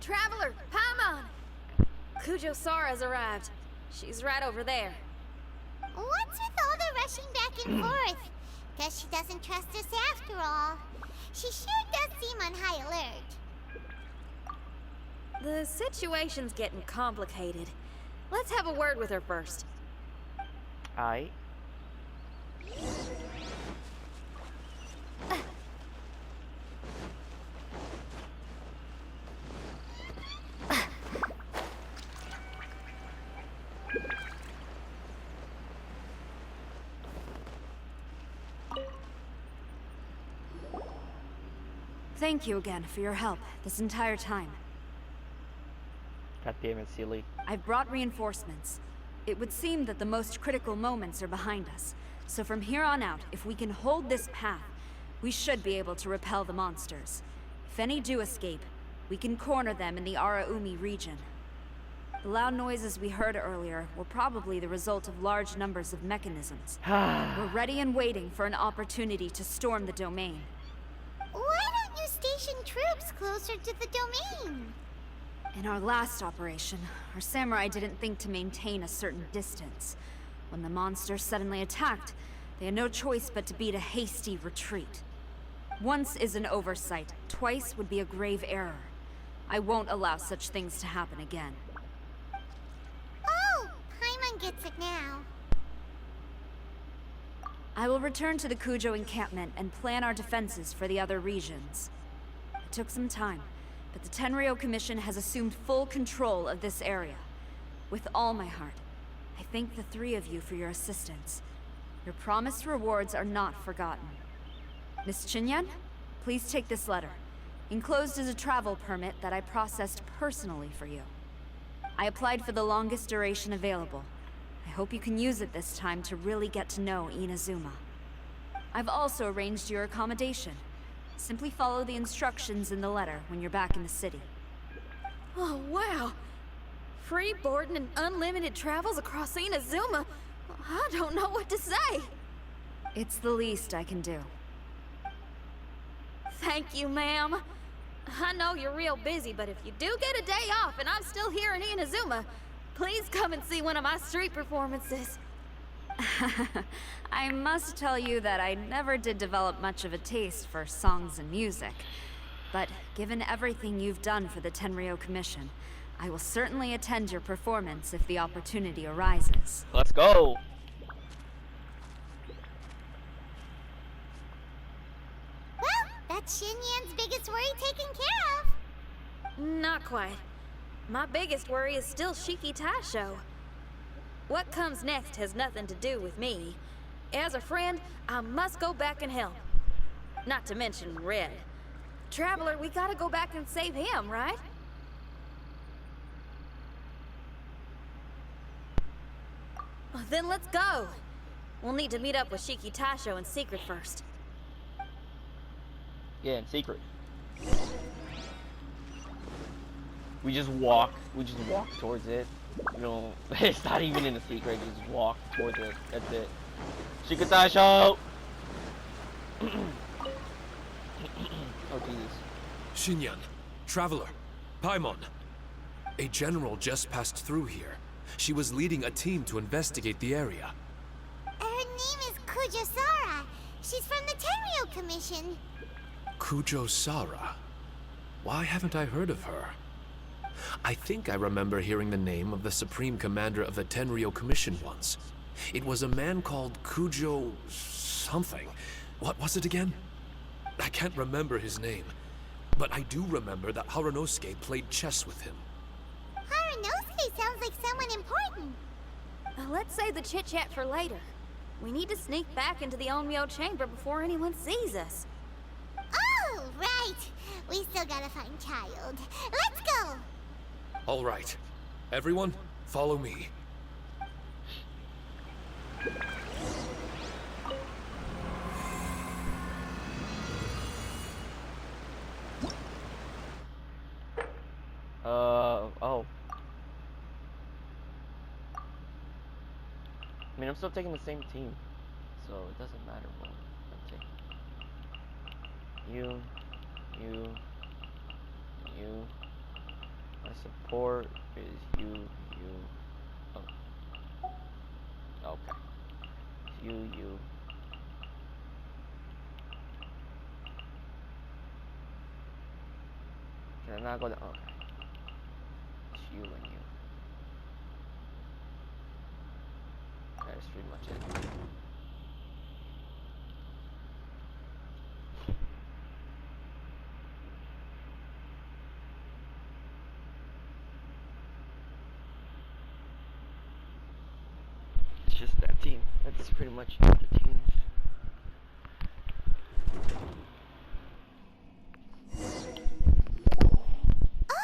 Traveler, Paimon! Kujo Sara's arrived. She's right over there. What's with all the rushing back and forth? Guess she doesn't trust us after all. She sure does seem on high alert. The situation's getting complicated. Let's have a word with her first. Aight. Thank you again for your help this entire time. God damn it, silly. I've brought reinforcements. It would seem that the most critical moments are behind us. So from here on out, if we can hold this path, we should be able to repel the monsters. If any do escape, we can corner them in the Araumi region. The loud noises we heard earlier were probably the result of large numbers of mechanisms. We're ready and waiting for an opportunity to storm the domain. Why don't you station troops closer to the domain? In our last operation, our samurai didn't think to maintain a certain distance. When the monsters suddenly attacked, they had no choice but to beat a hasty retreat. Once is an oversight, twice would be a grave error. I won't allow such things to happen again. Oh, Paimon gets it now. I will return to the Kujo encampment and plan our defenses for the other regions. It took some time, but the Tenryou Commission has assumed full control of this area. With all my heart, I thank the three of you for your assistance. Your promised rewards are not forgotten. Miss Chinyan, please take this letter. Enclosed is a travel permit that I processed personally for you. I applied for the longest duration available. I hope you can use it this time to really get to know Inazuma. I've also arranged your accommodation. Simply follow the instructions in the letter when you're back in the city. Oh, wow. Free boarding and unlimited travels across Inazuma? I don't know what to say. It's the least I can do. Thank you, ma'am. I know you're real busy, but if you do get a day off and I'm still here in Inazuma, please come and see one of my street performances. I must tell you that I never did develop much of a taste for songs and music. But given everything you've done for the Tenryou Commission, I will certainly attend your performance if the opportunity arises. Let's go! Well, that's Xinyan's biggest worry taken care of. Not quite. My biggest worry is still Shiki Taisho. What comes next has nothing to do with me. As a friend, I must go back and help. Not to mention Red. Traveler, we gotta go back and save him, right? Well, then let's go. We'll need to meet up with Shiki Taisho in secret first. Yeah, in secret. We just walk towards it. You know, it's not even in a secret, just walk towards it. That's it. Shikatasho! Oh, Jesus. Xinyan, Traveler, Paimon. A general just passed through here. She was leading a team to investigate the area. Her name is Kujo Sara. She's from the Tenryou Commission. Kujo Sara? Why haven't I heard of her? I think I remember hearing the name of the Supreme Commander of the Tenryou Commission once. It was a man called Kujo... something. What was it again? I can't remember his name. But I do remember that Haranosuke played chess with him. Haranosuke sounds like someone important. Let's save the chit-chat for later. We need to sneak back into the Onmyo chamber before anyone sees us. Oh, right. We still gotta find Child. Let's go. All right. Everyone, follow me. Oh. I mean, I'm still taking the same team, so it doesn't matter what I'm taking. You. support is you. Oh. Okay. It's you. Can I not go down? Okay. It's you and you. That's pretty much it. It's just that team. That's pretty much the team.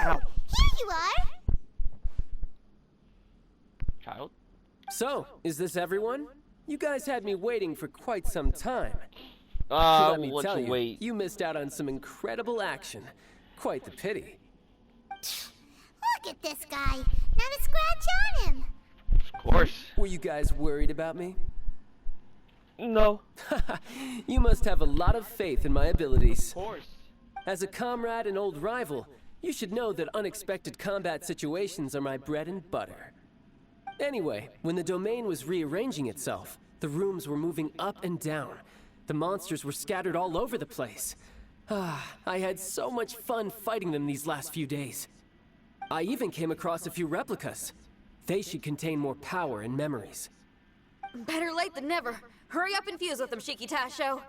Oh, here you are! Child? So, is this everyone? You guys had me waiting for quite some time. Let me What tell you you, wait? you missed out on some incredible action. Quite the pity. Look at this guy. Not a scratch on him. Of course. Were you guys worried about me? No. You must have a lot of faith in my abilities. Of course. As a comrade and old rival, you should know that unexpected combat situations are my bread and butter. Anyway, when the domain was rearranging itself, the rooms were moving up and down. The monsters were scattered all over the place. I had so much fun fighting them these last few days. I even came across a few replicas. They should contain more power and memories. Better late than never. Hurry up and fuse with them, Shiki Taisho.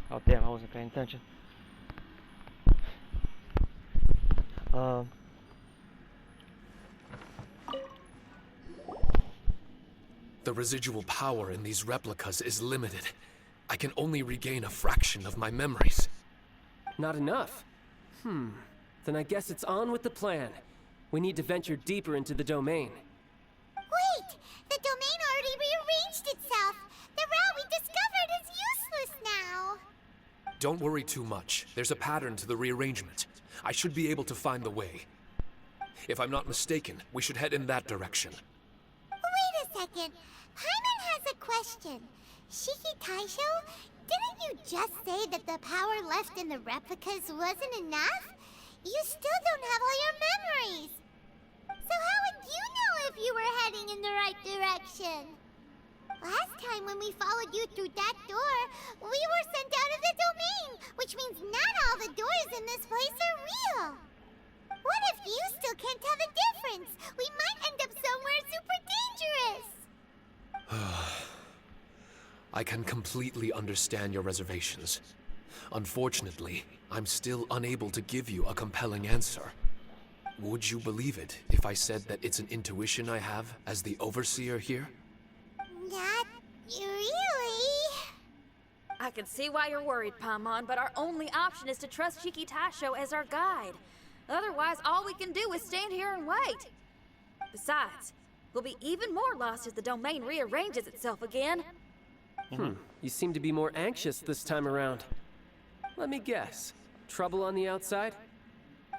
Oh damn, I wasn't paying attention. The residual power in these replicas is limited. I can only regain a fraction of my memories. Not enough? Then I guess it's on with the plan. We need to venture deeper into the domain. Wait! The domain already rearranged itself! The route we discovered is useless now! Don't worry too much. There's a pattern to the rearrangement. I should be able to find the way. If I'm not mistaken, we should head in that direction. Wait a second. Hyman has a question. Shiki Taisho, didn't you just say that the power left in the replicas wasn't enough? You still don't have all your memories. So how would you know if you were heading in the right direction? Last time when we followed you through that door, we were sent out of the domain, which means not all the doors in this place are real. What if you still can't tell the difference? We might end up somewhere super dangerous. I can completely understand your reservations. Unfortunately, I'm still unable to give you a compelling answer. Would you believe it if I said that it's an intuition I have as the overseer here? Not really. I can see why you're worried, Paimon, but our only option is to trust Shiki Taisho as our guide. Otherwise, all we can do is stand here and wait. Besides, we'll be even more lost as the domain rearranges itself again. You seem to be more anxious this time around. Let me guess. Trouble on the outside?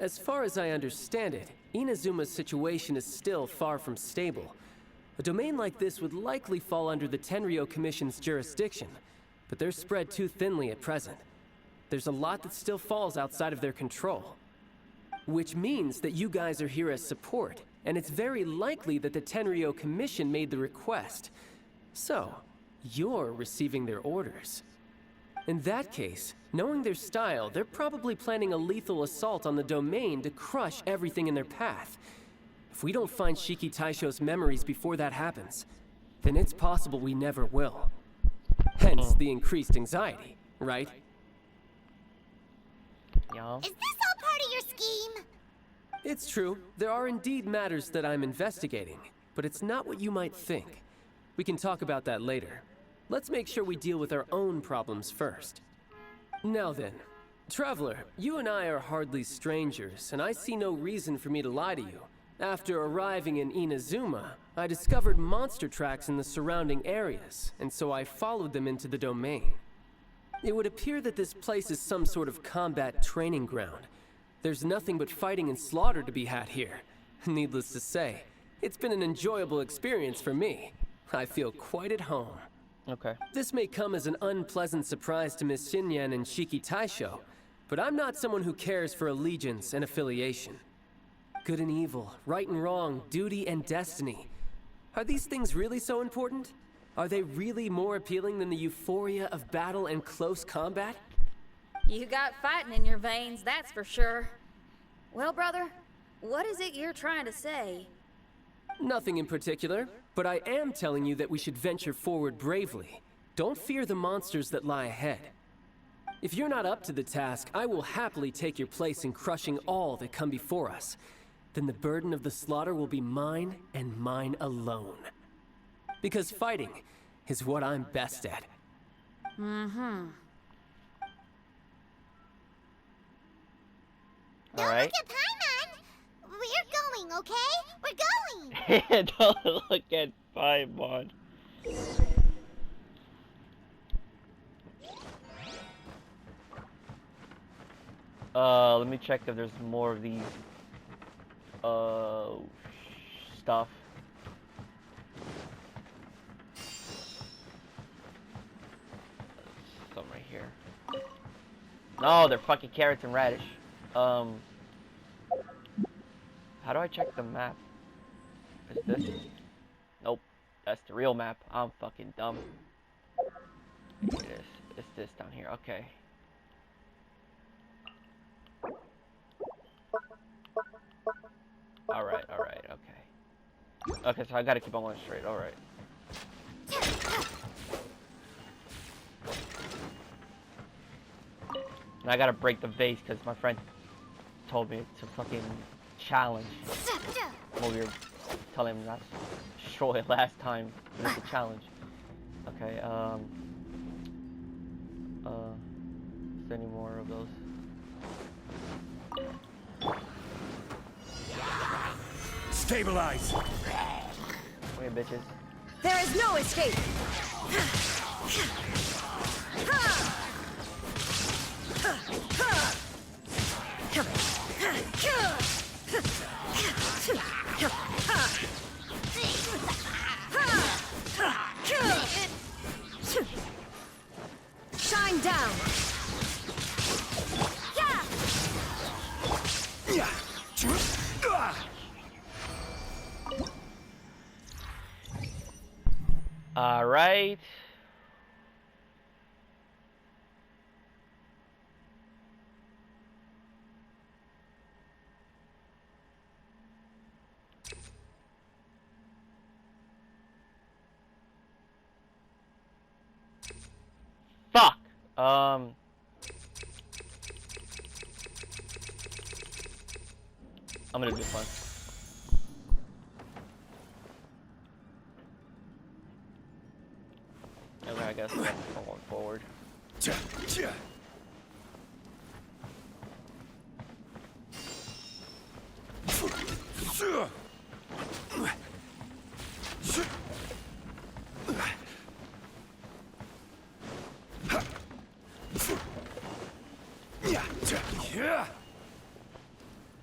As far as I understand it, Inazuma's situation is still far from stable. A domain like this would likely fall under the Tenryou Commission's jurisdiction, but they're spread too thinly at present. There's a lot that still falls outside of their control. Which means that you guys are here as support, and it's very likely that the Tenryou Commission made the request. So, you're receiving their orders. In that case, knowing their style, they're probably planning a lethal assault on the domain to crush everything in their path. If we don't find Shiki Taisho's memories before that happens, then it's possible we never will. Hence the increased anxiety, right? Yeah. Is this all part of your scheme? It's true. There are indeed matters that I'm investigating, but it's not what you might think. We can talk about that later. Let's make sure we deal with our own problems first. Now then, Traveler, you and I are hardly strangers, and I see no reason for me to lie to you. After arriving in Inazuma, I discovered monster tracks in the surrounding areas, and so I followed them into the domain. It would appear that this place is some sort of combat training ground. There's nothing but fighting and slaughter to be had here. Needless to say, it's been an enjoyable experience for me. I feel quite at home. Okay. This may come as an unpleasant surprise to Miss Xinyan and Shiki Taisho, but I'm not someone who cares for allegiance and affiliation. Good and evil, right and wrong, duty and destiny. Are these things really so important? Are they really more appealing than the euphoria of battle and close combat? You got fighting in your veins, that's for sure. Well, brother, what is it you're trying to say? Nothing in particular, but I am telling you that we should venture forward bravely. Don't fear the monsters that lie ahead. If you're not up to the task, I will happily take your place in crushing all that come before us. Then the burden of the slaughter will be mine and mine alone. Because fighting is what I'm best at. Don't Alright. look at Paimon! We're going, okay? We're going! Don't look at Paimon. Let me check if there's more of these stuff. Some right here. No, they're fucking carrots and radish. How do I check the map? Is this? Nope. That's the real map. I'm fucking dumb. Here it is. It's this down here. Okay. Alright, okay. Okay, so I gotta keep on going straight, alright. And I gotta break the vase because my friend told me it's a fucking challenge. Well, we were telling him not to destroy it last time. It's a challenge. Okay, is there any more of those? Stabilize! Wait, bitches. There is no escape! Shine down! All right. Fuck. I'm gonna do this one. Okay, I guess I'm going forward.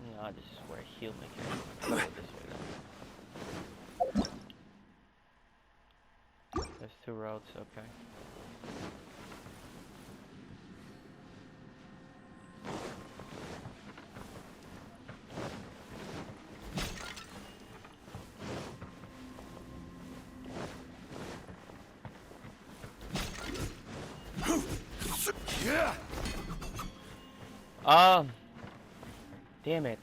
No, this is where he'll make it. Go this way then. There's two roads, okay. Damn it.